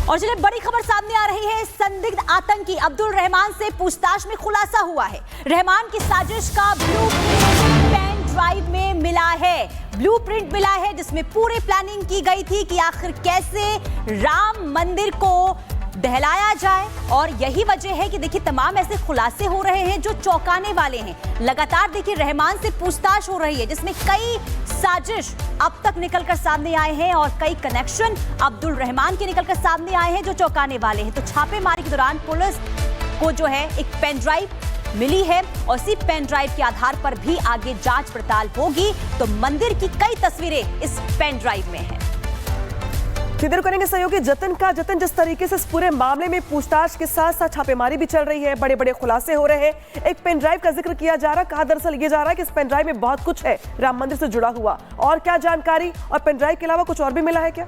और चलिए बड़ी खबर सामने आ रही है। संदिग्ध आतंकी अब्दुल रहमान से पूछताछ में खुलासा हुआ है। रहमान की साजिश का ब्लूप्रिंट पेन ड्राइव में मिला है। ब्लूप्रिंट मिला है जिसमें पूरी प्लानिंग की गई थी कि आखिर कैसे राम मंदिर को दहलाया जाए। और यही वजह है कि देखिए तमाम ऐसे खुलासे हो रहे हैं जो चौंकाने वाले हैं। लगातार देखिए रहमान से पूछताछ हो रही है जिसमें कई साजिश अब तक निकलकर सामने आए हैं और कई कनेक्शन अब्दुल रहमान के निकलकर सामने आए हैं जो चौंकाने वाले हैं। तो छापेमारी के दौरान पुलिस को जो है एक पेन ड्राइव मिली है और इसी पेन ड्राइव के आधार पर भी आगे जांच पड़ताल होगी। तो मंदिर की कई तस्वीरें इस पेन ड्राइव में हैं। सीधे करेंगे सहयोगी जतन का। जतन, जिस तरीके से इस पूरे मामले में पूछताछ के साथ साथ छापेमारी भी चल रही है, बड़े बड़े खुलासे हो रहे हैं, एक पेन ड्राइव का जिक्र किया जा रहा है, कहा दरअसल ये जा रहा है कि इस पेन ड्राइव में बहुत कुछ है राम मंदिर से जुड़ा हुआ। और क्या जानकारी, और पेन ड्राइव के अलावा कुछ और भी मिला है क्या?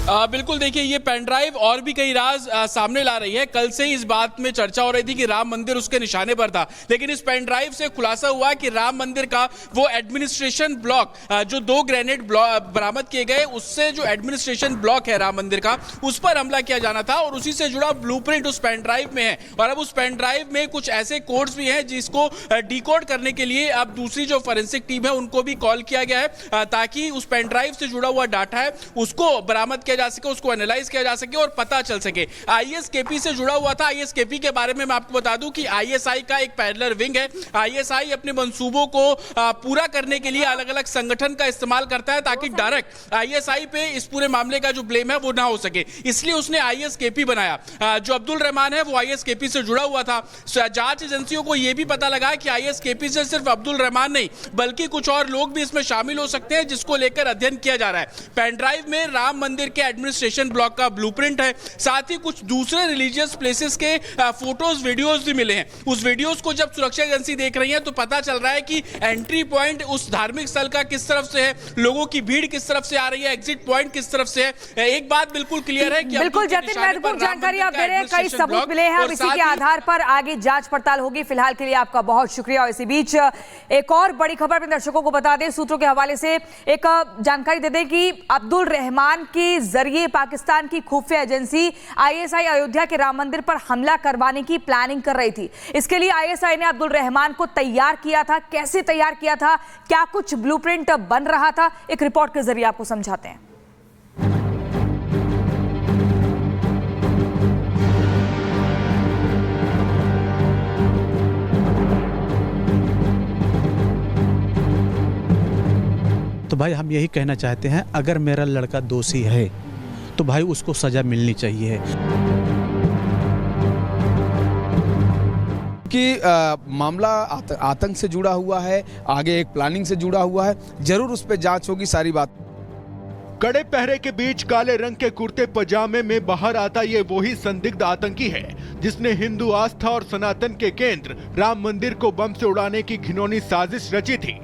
बिल्कुल, देखिए ये पेन ड्राइव और भी कई राज सामने ला रही है। कल से इस बात में चर्चा हो रही थी कि राम मंदिर उसके निशाने पर था, लेकिन इस पेन ड्राइव से खुलासा हुआ कि राम मंदिर का वो एडमिनिस्ट्रेशन ब्लॉक जो 2 ग्रेनेड बरामद किए गए, उससे जो एडमिनिस्ट्रेशन ब्लॉक है राम मंदिर का, उस पर हमला किया जाना था और उसी से जुड़ा ब्लूप्रिंट उस पेन ड्राइव में है। और अब उस पेन ड्राइव में कुछ ऐसे कोड्स भी हैं जिसको डिकोड करने के लिए अब दूसरी जो फॉरेंसिक टीम है उनको भी कॉल किया गया है ताकि उस पेन ड्राइव से जुड़ा हुआ डाटा है उसको बरामद जा सके, उसको एनालाइज किया जा सके और पता चल सके। आईएसकेपी से जुड़ा हुआ था। आईएसकेपी के बारे में मैं आपको बता दूं कि आईएसआई का एक पैरेलल विंग है। आईएसआई अपने मंसूबों को पूरा करने के लिए अलग अलग संगठन का इस्तेमाल करता है ताकि डायरेक्ट आईएसआई पे इस पूरे मामले का जो ब्लेम है वो ना हो सके, इसलिए उसने आईएसकेपी बनाया। जो अब्दुल रहमान है वो आईएसकेपी से जुड़ा हुआ था। जांच एजेंसियों को यह भी पता लगा कि आईएसकेपी से सिर्फ अब्दुल रहमान नहीं बल्कि कुछ और लोग भी इसमें शामिल हो सकते हैं, जिसको लेकर अध्ययन किया जा रहा है। पेन ड्राइव में राम मंदिर के एडमिनिस्ट्रेशन ब्लॉक का ब्लूप्रिंट है, साथ ही कुछ दूसरे रिलीजियस प्लेसेस के फोटोज वीडियोस भी मिले हैं। उस वीडियोस को जब सुरक्षा एजेंसी देख रही है तो पता चल रहा है कि एंट्री पॉइंट उस धार्मिक स्थल का किस तरफ से है, लोगों की भीड़ किस तरफ से आ रही है, एग्जिट पॉइंट किस तरफ से है। एक बात बिल्कुल क्लियर है कि बिल्कुल जतिन, महत्वपूर्ण जानकारी आप दे रहे हैं, कई सबूत मिले हैं, अब इसी के आधार पर आगे जांच पड़ताल होगी। फिलहाल के लिए आपका बहुत शुक्रिया। और इसी बीच एक और बड़ी खबर अपने दर्शकों को बता दें, सूत्रों के हवाले से एक जानकारी दे दें कि अब्दुल रहमान के जरिए पाकिस्तान की खुफिया एजेंसी आईएसआई अयोध्या के राम मंदिर पर हमला करवाने की प्लानिंग कर रही थी। इसके लिए आईएसआई ने अब्दुल रहमान को तैयार किया था। कैसे तैयार किया था, क्या कुछ ब्लूप्रिंट बन रहा था, एक रिपोर्ट के जरिए आपको समझाते हैं। तो भाई हम यही कहना चाहते हैं, अगर मेरा लड़का दोषी है तो भाई उसको सजा मिलनी चाहिए। कि मामला आतंक से जुड़ा हुआ है, आगे एक प्लानिंग से जुड़ा हुआ है, जरूर उस पर जांच होगी सारी बात। कड़े पहरे के बीच काले रंग के कुर्ते पजामे में बाहर आता ये वही संदिग्ध आतंकी है जिसने हिंदू आस्था और सनातन के केंद्र राम मंदिर को बम से उड़ाने की घिनौनी साजिश रची थी।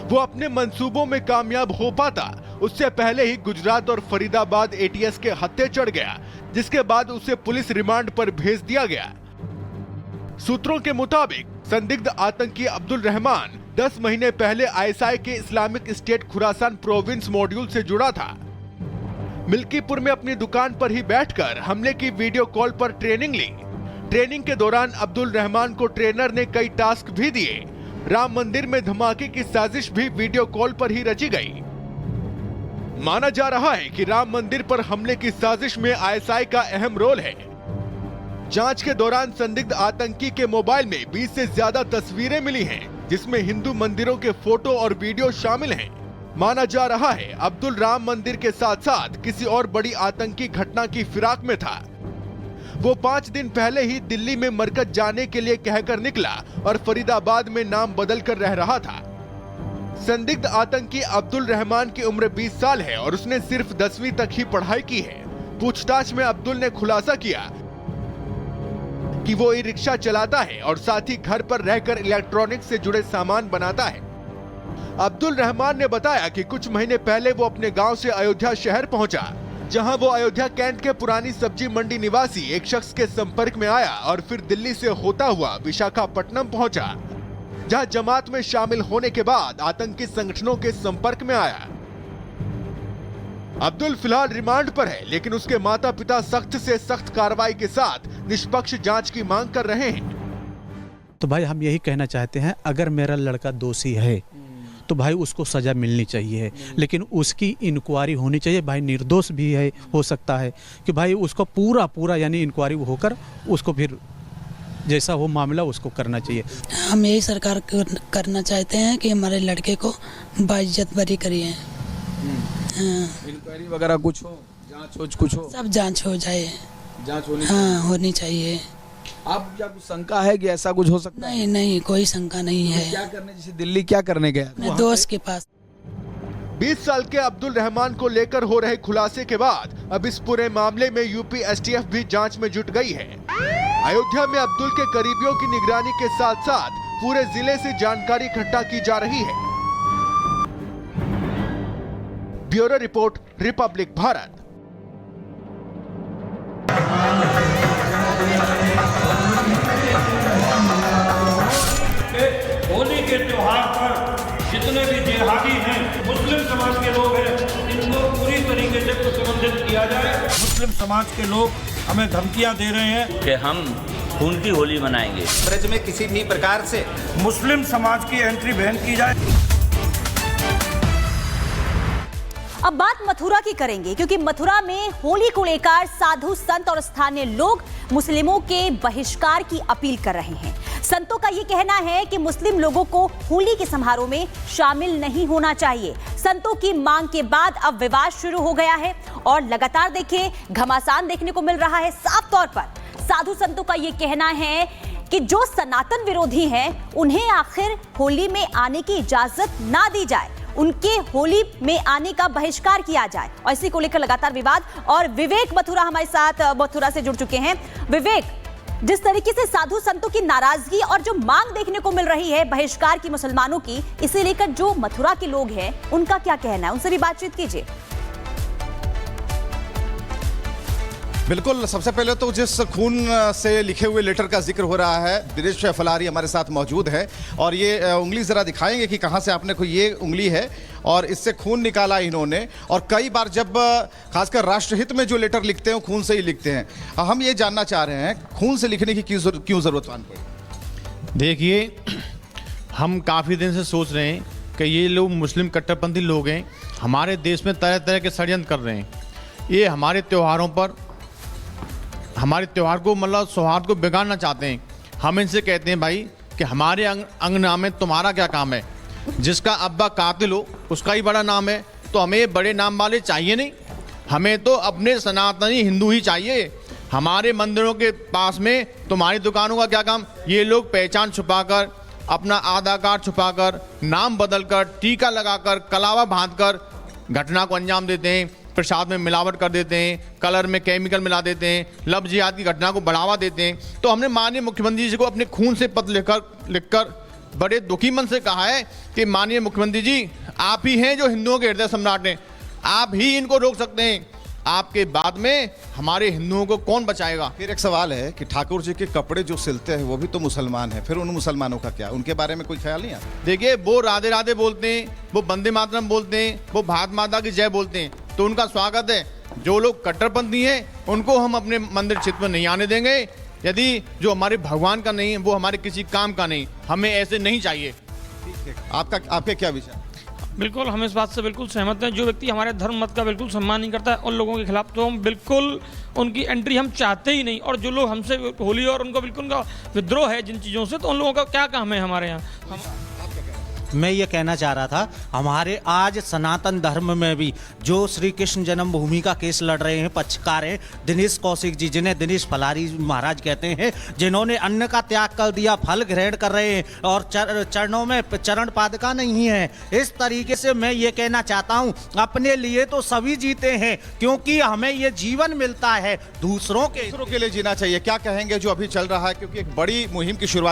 वो अपने मंसूबों में कामयाब हो पाता उससे पहले ही गुजरात और फरीदाबाद एटीएस के हत्थे चढ़ गया, जिसके बाद उसे पुलिस रिमांड पर भेज दिया गया। सूत्रों के मुताबिक संदिग्ध आतंकी अब्दुल रहमान 10 महीने पहले आईएसआई के Islamic State Khorasan province module से जुड़ा था। मिल्कीपुर में अपनी दुकान पर ही बैठकर हमले की वीडियो कॉल पर ट्रेनिंग ली। ट्रेनिंग के दौरान अब्दुल रहमान को ट्रेनर ने कई टास्क भी दिए। राम मंदिर में धमाके की साजिश भी वीडियो कॉल पर ही रची गई। माना जा रहा है कि राम मंदिर पर हमले की साजिश में आईएसआई का अहम रोल है। जांच के दौरान संदिग्ध आतंकी के मोबाइल में 20 से ज्यादा तस्वीरें मिली हैं, जिसमें हिंदू मंदिरों के फोटो और वीडियो शामिल हैं। माना जा रहा है अब्दुल राम मंदिर के साथ साथ किसी और बड़ी आतंकी घटना की फिराक में था। वो 5 दिन पहले ही दिल्ली में मरकज जाने के लिए कहकर निकला और फरीदाबाद में नाम बदल कर रह रहा था। संदिग्ध आतंकी अब्दुल रहमान की उम्र 20 साल है और उसने सिर्फ 10वीं तक ही पढ़ाई की है। पूछताछ में अब्दुल ने खुलासा किया कि वो ई रिक्शा चलाता है और साथ ही घर पर रहकर इलेक्ट्रॉनिक्स से जुड़े सामान बनाता है। अब्दुल रहमान ने बताया कि कुछ महीने पहले वो अपने गांव से अयोध्या शहर पहुंचा, जहां वो अयोध्या कैंट के पुरानी सब्जी मंडी निवासी एक शख्स के संपर्क में आया और फिर दिल्ली से होता हुआ विशाखापट्टनम पहुंचा, जहां जमात में शामिल होने के बाद आतंकी संगठनों के संपर्क में आया। अब्दुल फिलहाल रिमांड पर है, लेकिन उसके माता पिता सख्त से सख्त कार्रवाई के साथ निष्पक्ष जांच की मांग कर रहे हैं। तो भाई हम यही कहना चाहते हैं, अगर मेरा लड़का दोषी है तो भाई उसको सज़ा मिलनी चाहिए, लेकिन उसकी इंक्वायरी होनी चाहिए। भाई निर्दोष भी है, हो सकता है कि भाई उसको पूरा यानी इंक्वायरी होकर उसको फिर जैसा वो मामला उसको करना चाहिए। हम यही सरकार को करना चाहते हैं कि हमारे लड़के को बाइज्जत बरी करिए। इंक्वायरी वगैरह कुछ हो, जांच हो, कुछ हो, सब जांच हो जाए, जांच होनी होनी चाहिए। आप क्या कुछ शंका है कि ऐसा कुछ हो सकता है? नहीं, कोई शंका नहीं है। क्या करने, जैसे दिल्ली क्या करने गया? अपने दोस्त के पास। 20 साल के अब्दुल रहमान को लेकर हो रहे खुलासे के बाद अब इस पूरे मामले में यूपी एसटीएफ भी जांच में जुट गई है। अयोध्या में अब्दुल के करीबियों की निगरानी के साथ साथ पूरे जिले से जानकारी इकट्ठा की जा रही है। Bureau report, Republic Bharat. Holi के त्योहार पर जितने भी जिहादी हैं, मुस्लिम समाज के लोग हैं, इनको पूरी तरीके से प्रतिबंधित किया जाए। मुस्लिम समाज के लोग हमें धमकियां दे रहे हैं कि हम खून की होली मनाएंगे। ब्रज में किसी भी प्रकार से मुस्लिम समाज की एंट्री बैन की जाए। अब बात मथुरा की करेंगे, क्योंकि मथुरा में होली को लेकर साधु संत और स्थानीय लोग मुस्लिमों के बहिष्कार की अपील कर रहे हैं। संतों का ये कहना है कि मुस्लिम लोगों को होली के समारोह में शामिल नहीं होना चाहिए। संतों की मांग के बाद अब विवाद शुरू हो गया है और लगातार देखिए घमासान देखने को मिल रहा है। साफ तौर पर साधु संतों का ये कहना है कि जो सनातन विरोधी हैं, उन्हें आखिर होली में आने की इजाजत ना दी जाए, उनके होली में आने का बहिष्कार किया जाए। और इसी को लेकर लगातार विवाद। और विवेक मथुरा हमारे साथ मथुरा से जुड़ चुके हैं। विवेक, जिस तरीके से साधु संतों की नाराजगी और जो मांग देखने को मिल रही है बहिष्कार की मुसलमानों की, इसे लेकर जो मथुरा के लोग हैं उनका क्या कहना है, उनसे भी बातचीत कीजिए। बिल्कुल, सबसे पहले तो जिस खून से लिखे हुए लेटर का जिक्र हो रहा है, दिनेश फलारी हमारे साथ मौजूद है और ये उंगली ज़रा दिखाएंगे कि कहाँ से आपने कोई, ये उंगली है और इससे खून निकाला इन्होंने। और कई बार जब खासकर राष्ट्रहित में जो लेटर लिखते हैं वो खून से ही लिखते हैं। हम ये जानना चाह रहे हैं, खून से लिखने की क्यों ज़रूरत पड़ी? देखिए, हम काफ़ी दिन से सोच रहे हैं कि ये लोग मुस्लिम कट्टरपंथी लोग हैं, हमारे देश में तरह तरह के षड्यंत्र कर रहे हैं। ये हमारे त्योहारों पर, हमारे त्यौहार को मतलब सौहार्द को बिगाड़ना चाहते हैं। हम इनसे कहते हैं भाई कि हमारे अंगना में तुम्हारा क्या काम है? जिसका अब्बा कातिल हो उसका ही बड़ा नाम है, तो हमें बड़े नाम वाले चाहिए नहीं। हमें तो अपने सनातनी हिंदू ही चाहिए। हमारे मंदिरों के पास में तुम्हारी दुकानों का क्या काम? ये लोग पहचान छुपाकर, अपना आधार कार्ड छुपाकर, नाम बदलकर, टीका लगाकर, कलावा बांधकर घटना को अंजाम देते हैं। प्रसाद में मिलावट कर देते हैं, कलर में केमिकल मिला देते हैं, लव जिहाद की घटना को बढ़ावा देते हैं। तो हमने माननीय मुख्यमंत्री जी को अपने खून से पत्र लिखकर बड़े दुखी मन से कहा है कि माननीय मुख्यमंत्री जी, आप ही हैं जो हिंदुओं के हृदय सम्राट हैं, आप ही इनको रोक सकते हैं। आपके बाद में हमारे हिंदुओं को कौन बचाएगा? फिर एक सवाल है कि ठाकुर जी के कपड़े जो सिलते हैं वो भी तो मुसलमान हैं, फिर उन मुसलमानों का क्या? उनके बारे में कोई ख्याल नहीं आता? देखिए, वो राधे राधे बोलते हैं, वो वंदे मातरम बोलते हैं, वो भारत माता की जय बोलते हैं, तो उनका स्वागत है। जो लोग कट्टरपंथी हैं उनको हम अपने मंदिर क्षेत्र में नहीं आने देंगे। यदि जो हमारे भगवान का नहीं है, वो हमारे किसी काम का नहीं, हमें ऐसे नहीं चाहिए। आपके क्या विचार? बिल्कुल, हम इस बात से बिल्कुल सहमत हैं। जो व्यक्ति हमारे धर्म मत का बिल्कुल सम्मान नहीं करता है, उन लोगों के खिलाफ तो हम बिल्कुल उनकी एंट्री हम चाहते ही नहीं। और जो लोग हमसे होली और उनका बिल्कुल उनका विद्रोह है जिन चीज़ों से, तो उन लोगों का क्या काम है हमारे यहाँ? मैं ये कहना चाह रहा था, हमारे आज सनातन धर्म में भी जो श्री कृष्ण जन्मभूमि का केस लड़ रहे हैं, पक्षकार हैं दिनेश कौशिक जी, जिन्हें दिनेश फलारी महाराज कहते हैं, जिन्होंने अन्न का त्याग कर दिया, फल ग्रहण कर रहे हैं और चरणों में चरण पादुका नहीं है। इस तरीके से मैं ये कहना चाहता हूँ, अपने लिए तो सभी जीते हैं, क्योंकि हमें ये जीवन मिलता है, दूसरों के लिए जीना चाहिए। क्या कहेंगे जो अभी चल रहा है, क्योंकि एक बड़ी मुहिम की शुरुआत